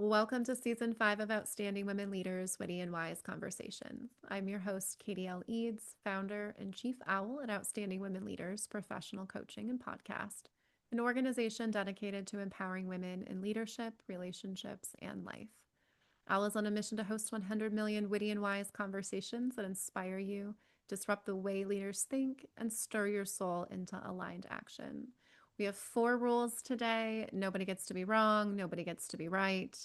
Welcome to season 5 of Outstanding Women Leaders, Witty and Wise Conversations. I'm your host, Katie L. Eads, founder and chief owl at Outstanding Women Leaders Professional Coaching and Podcast, an organization dedicated to empowering women in leadership, relationships, and life. Owl is on a mission to host 100 million witty and wise conversations that inspire you, disrupt the way leaders think, and stir your soul into aligned action. We have 4 rules today. Nobody gets to be wrong. Nobody gets to be right.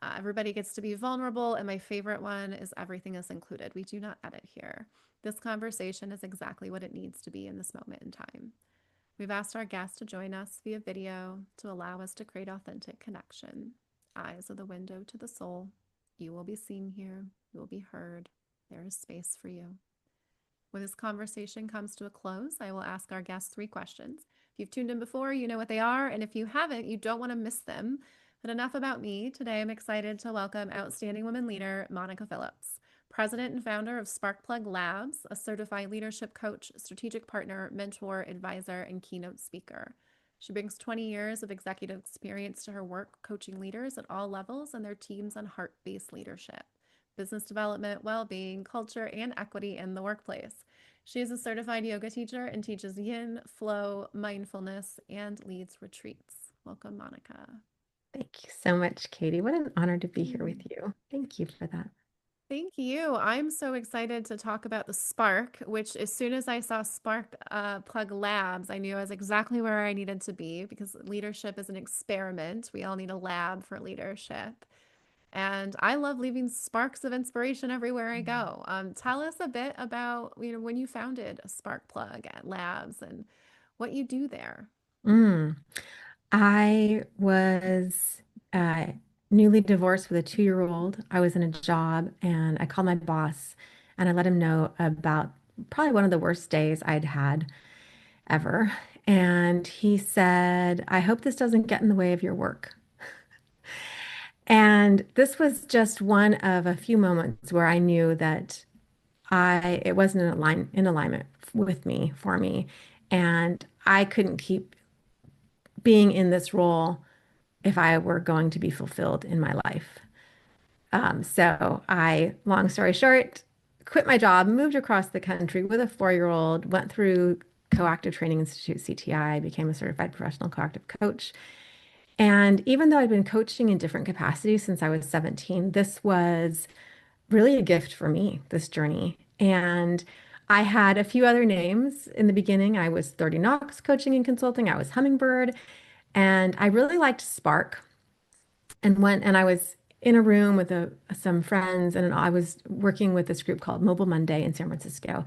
Everybody gets to be vulnerable. And my favorite one is everything is included. We do not edit here. This conversation is exactly what it needs to be in this moment in time. We've asked our guests to join us via video to allow us to create authentic connection. Eyes are the window to the soul. You will be seen here. You will be heard. There is space for you. When this conversation comes to a close, I will ask our guests 3 questions. If you've tuned in before, you know what they are. And if you haven't, you don't want to miss them. But enough about me. Today, I'm excited to welcome Outstanding Women Leader, Monica Phillips, president and founder of Sparkplug Labs, a certified leadership coach, strategic partner, mentor, advisor, and keynote speaker. She brings 20 years of executive experience to her work coaching leaders at all levels and their teams on heart-based leadership, business development, well-being, culture, and equity in the workplace. She is a certified yoga teacher and teaches yin, flow, mindfulness, and leads retreats. Welcome, Monica. Thank you so much, Katie. What an honor to be here with you. Thank you for that. Thank you. I'm so excited to talk about the Spark, which as soon as I saw Spark Plug Labs, I knew I was exactly where I needed to be because leadership is an experiment. We all need a lab for leadership. And I love leaving sparks of inspiration everywhere I go. Tell us a bit about, when you founded a Spark Plug at Labs and what you do there. Mm. I was uh, newly divorced with a 2-year-old. I was in a job and I called my boss and I let him know about probably one of the worst days I'd had ever. And he said, I hope this doesn't get in the way of your work. And this was just one of a few moments where I knew that it wasn't in alignment with me, for me. And I couldn't keep being in this role if I were going to be fulfilled in my life. Long story short, quit my job, moved across the country with a 4-year-old, went through Coactive Training Institute, CTI, became a certified professional coactive coach. And even though I'd been coaching in different capacities since I was 17, this was really a gift for me, this journey. And I had a few other names in the beginning. I was 30 Knox coaching and consulting. I was Hummingbird. And I really liked Spark and I was in a room with some friends, and I was working with this group called Mobile Monday in San Francisco.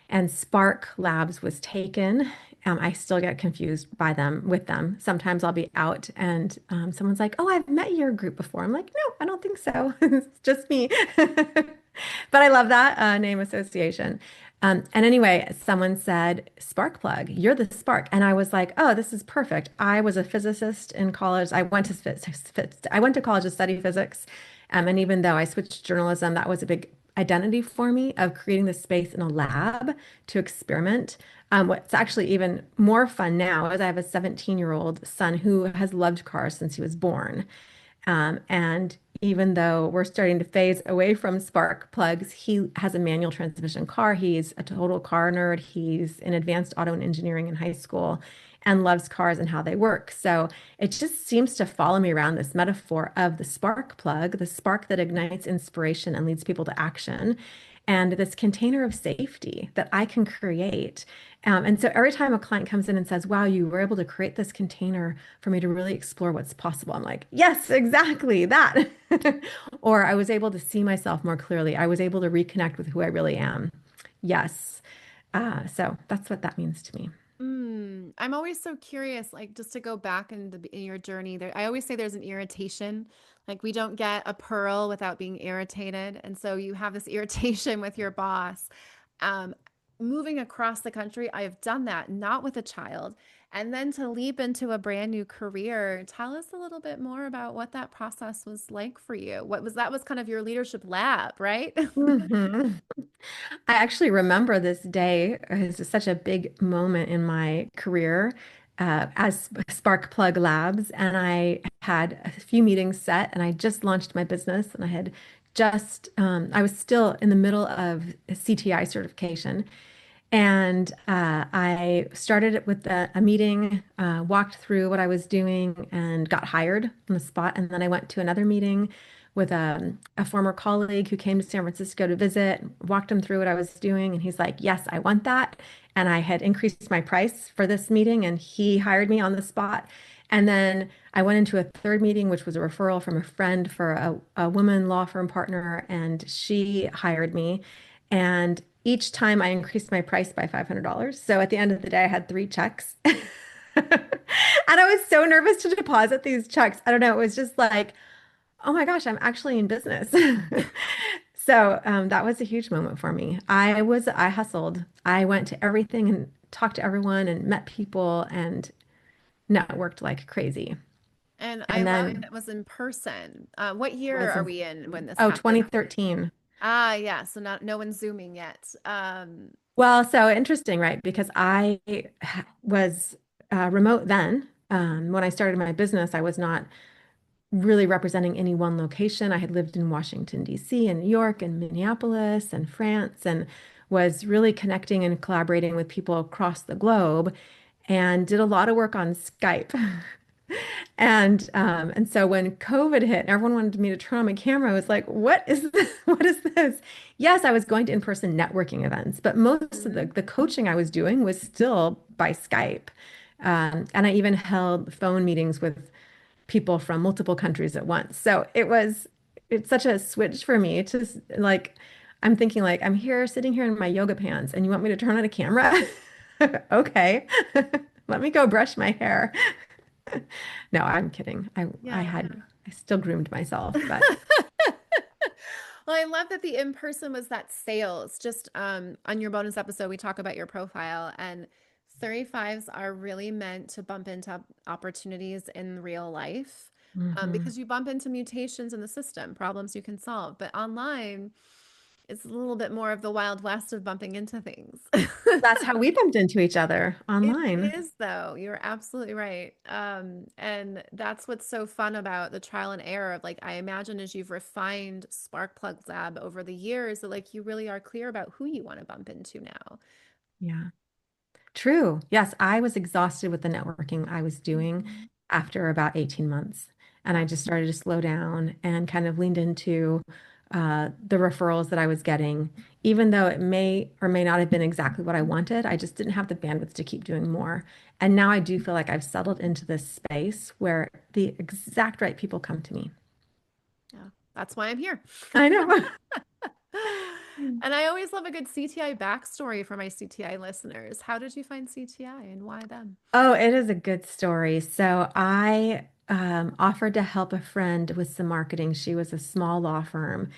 And Spark Labs was taken. I still get confused with them. Sometimes I'll be out and someone's like, "Oh, I've met your group before." I'm like, "No, I don't think so. It's just me." But I love that name association. And anyway, someone said, "Spark plug, you're the spark." And I was like, "Oh, this is perfect." I was a physicist in college. I went to college to study physics. And even though I switched to journalism, that was a big identity for me of creating this space in a lab to experiment. What's actually even more fun now is I have a 17-year-old son who has loved cars since he was born. And even though we're starting to phase away from spark plugs, he has a manual transmission car. He's a total car nerd. He's in advanced auto engineering in high school and loves cars and how they work. So it just seems to follow me around this metaphor of the spark plug, the spark that ignites inspiration and leads people to action, and this container of safety that I can create. And so every time a client comes in and says, "Wow, you were able to create this container for me to really explore what's possible," I'm like, "Yes, exactly that." Or I was able to see myself more clearly. I was able to reconnect with who I really am. Yes. So that's what that means to me. I'm always so curious, like just to go back in your journey there. I always say there's an irritation. Like we don't get a pearl without being irritated. And so you have this irritation with your boss. Um, Moving across the country, I have done that, not with a child. And then to leap into a brand new career, tell us a little bit more about what that process was like for you. That was kind of your leadership lab, right? Mhm. I actually remember this day as such a big moment in my career as Spark Plug Labs. And I had a few meetings set and I just launched my business and I had I was still in the middle of a CTI certification. And I started it with a meeting, walked through what I was doing, and got hired on the spot. And then I went to another meeting with a former colleague who came to San Francisco to visit, walked him through what I was doing. And he's like, yes, I want that. And I had increased my price for this meeting, and he hired me on the spot. And then I went into a third meeting, which was a referral from a friend for a woman law firm partner, and she hired me. And each time I increased my price by $500. So at the end of the day, I had three checks. And I was so nervous to deposit these checks. I don't know. It was just like, oh my gosh, I'm actually in business. So that was a huge moment for me. I hustled. I went to everything and talked to everyone and met people and networked like crazy. And I And love then that was in person. What year was are in, we in when this oh, happened? 2013. Ah, yeah. So not no one's zooming yet. Well, so interesting, right? Because I was remote then. When I started my business, I was not really representing any one location. I had lived in Washington, D.C., and New York, and Minneapolis, and France, and was really connecting and collaborating with people across the globe and did a lot of work on Skype. And so when COVID hit and everyone wanted me to turn on my camera, I was like, what is this? What is this? Yes, I was going to in-person networking events, but most of Mhm. the coaching I was doing was still by Skype. And I even held phone meetings with people from multiple countries at once. So it's such a switch for me to like, I'm thinking like, I'm here sitting here in my yoga pants and you want me to turn on a camera? Okay. Let me go brush my hair. No, I'm kidding. Yeah. I still groomed myself, but Well, I love that the in person was that sales. Just on your bonus episode, we talk about your profile, and 35s are really meant to bump into opportunities in real life mhm. because you bump into mutations in the system, problems you can solve. But online, it's a little bit more of the Wild West of bumping into things. That's how we bumped into each other It online. is, though. You're absolutely right. And that's what's so fun about the trial and error of like, I imagine as you've refined Sparkplug Lab over the years, that like you really are clear about who you want to bump into now. Yeah. True. Yes, I was exhausted with the networking I was doing Mhm. after about 18 months. And I Yeah. just started to slow down and kind of leaned into the referrals that I was getting. Even though it may or may not have been exactly what I wanted, I just didn't have the bandwidth to keep doing more. And now I do feel like I've settled into this space where the exact right people come to me. Yeah. That's why I'm here. I know. And I always love a good CTI backstory for my CTI listeners. How did you find CTI and why them? Oh, it is a good story. So I offered to help a friend with some marketing. She was a small law firm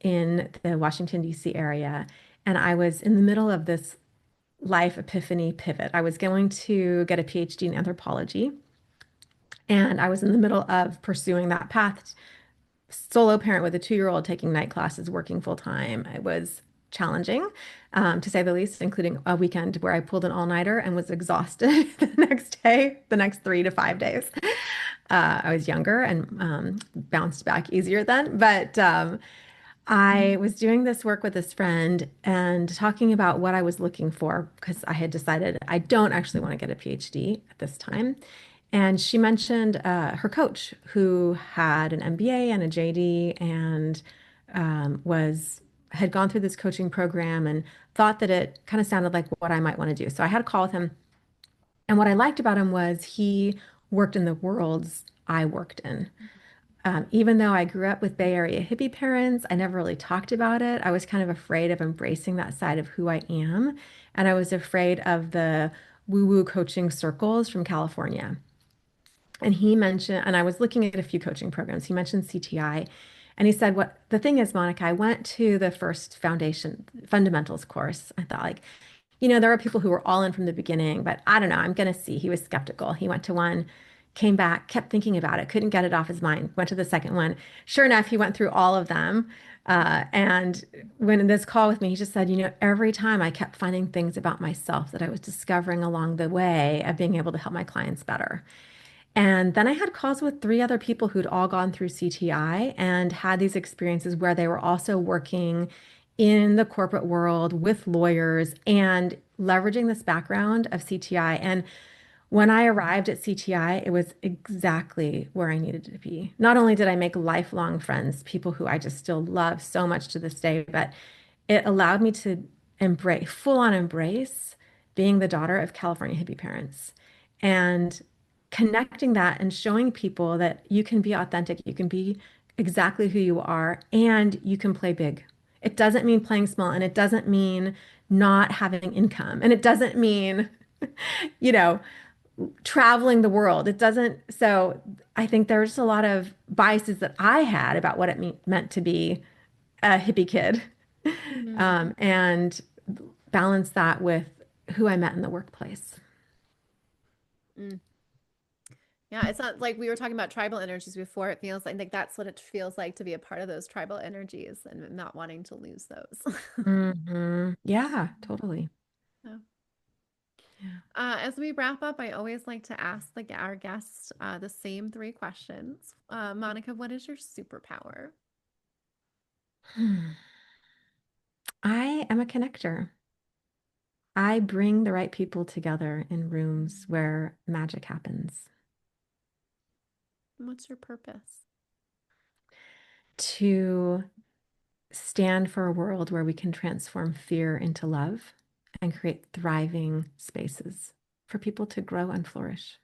in the Washington, D.C. area. And I was in the middle of this life epiphany pivot. I was going to get a PhD in anthropology, and I was in the middle of pursuing that path. Solo parent with a 2-year-old taking night classes, working full time. It was challenging, to say the least, including a weekend where I pulled an all-nighter and was exhausted the next day, the next 3 to 5 days. I was younger and bounced back easier then, but I was doing this work with this friend and talking about what I was looking for because I had decided I don't actually want to get a PhD at this time. And she mentioned her coach who had an MBA and a JD and was had gone through this coaching program and thought that it kind of sounded like what I might want to do. So I had a call with him. And what I liked about him was he worked in the worlds I worked in. Even though I grew up with Bay Area hippie parents, I never really talked about it. I was kind of afraid of embracing that side of who I am. And I was afraid of the woo-woo coaching circles from California. And he mentioned, and I was looking at a few coaching programs. He mentioned CTI. And he said, what the thing is, Monica, I went to the first foundation fundamentals course. I thought, like, there were people who were all in from the beginning, but I don't know. I'm going to see. He was skeptical. He went to one, came back, kept thinking about it, couldn't get it off his mind, went to the second one. Sure enough, he went through all of them. And when in this call with me, he just said, every time I kept finding things about myself that I was discovering along the way of being able to help my clients better. And then I had calls with three other people who'd all gone through CTI and had these experiences where they were also working in the corporate world with lawyers and leveraging this background of CTI. And when I arrived at CTI, it was exactly where I needed to be. Not only did I make lifelong friends, people who I just still love so much to this day, but it allowed me to embrace, full on embrace being the daughter of California hippie parents and connecting that and showing people that you can be authentic, you can be exactly who you are, and you can play big. It doesn't mean playing small, and it doesn't mean not having income, and it doesn't mean, you know, traveling the world. It doesn't. So I think there's a lot of biases that I had about what it meant to be a hippie kid, Mm, and balance that with who I met in the workplace. mm. Yeah, it's not like we were talking about tribal energies before. It feels like that's what it feels like to be a part of those tribal energies and not wanting to lose those. Yeah, totally. Yeah. Yeah. As we wrap up, I always like to ask our guests the same three questions. Monica, what is your superpower? Hmm. I am a connector. I bring the right people together in rooms where magic happens And what's your purpose? to stand for a world where we can transform fear into love and create thriving spaces for people to grow and flourish.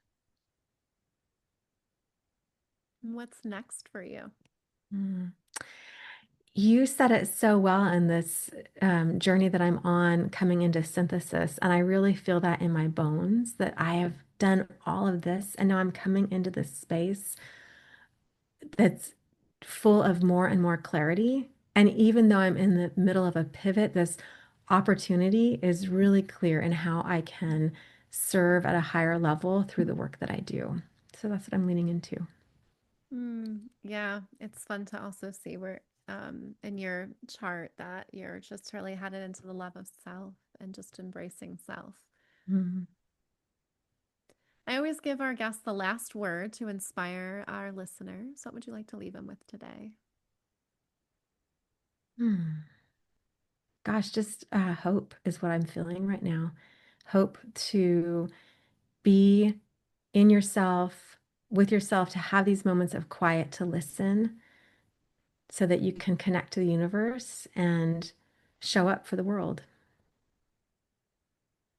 And what's next for you? Mm. You said it so well in this journey that I'm on coming into synthesis. And I really feel that in my bones that I have done all of this. And now I'm coming into this space that's full of more and more clarity. And even though I'm in the middle of a pivot, this opportunity is really clear in how I can serve at a higher level through the work that I do. So that's what I'm leaning into. Yeah, it's fun to also see where in your chart that you're just really headed into the love of self and just embracing self. Mhm. I always give our guests the last word to inspire our listeners. What would you like to leave them with today? Hmm. Gosh, just hope is what I'm feeling right now. Hope to be in yourself, with yourself, to have these moments of quiet to listen so that you can connect to the universe and show up for the world.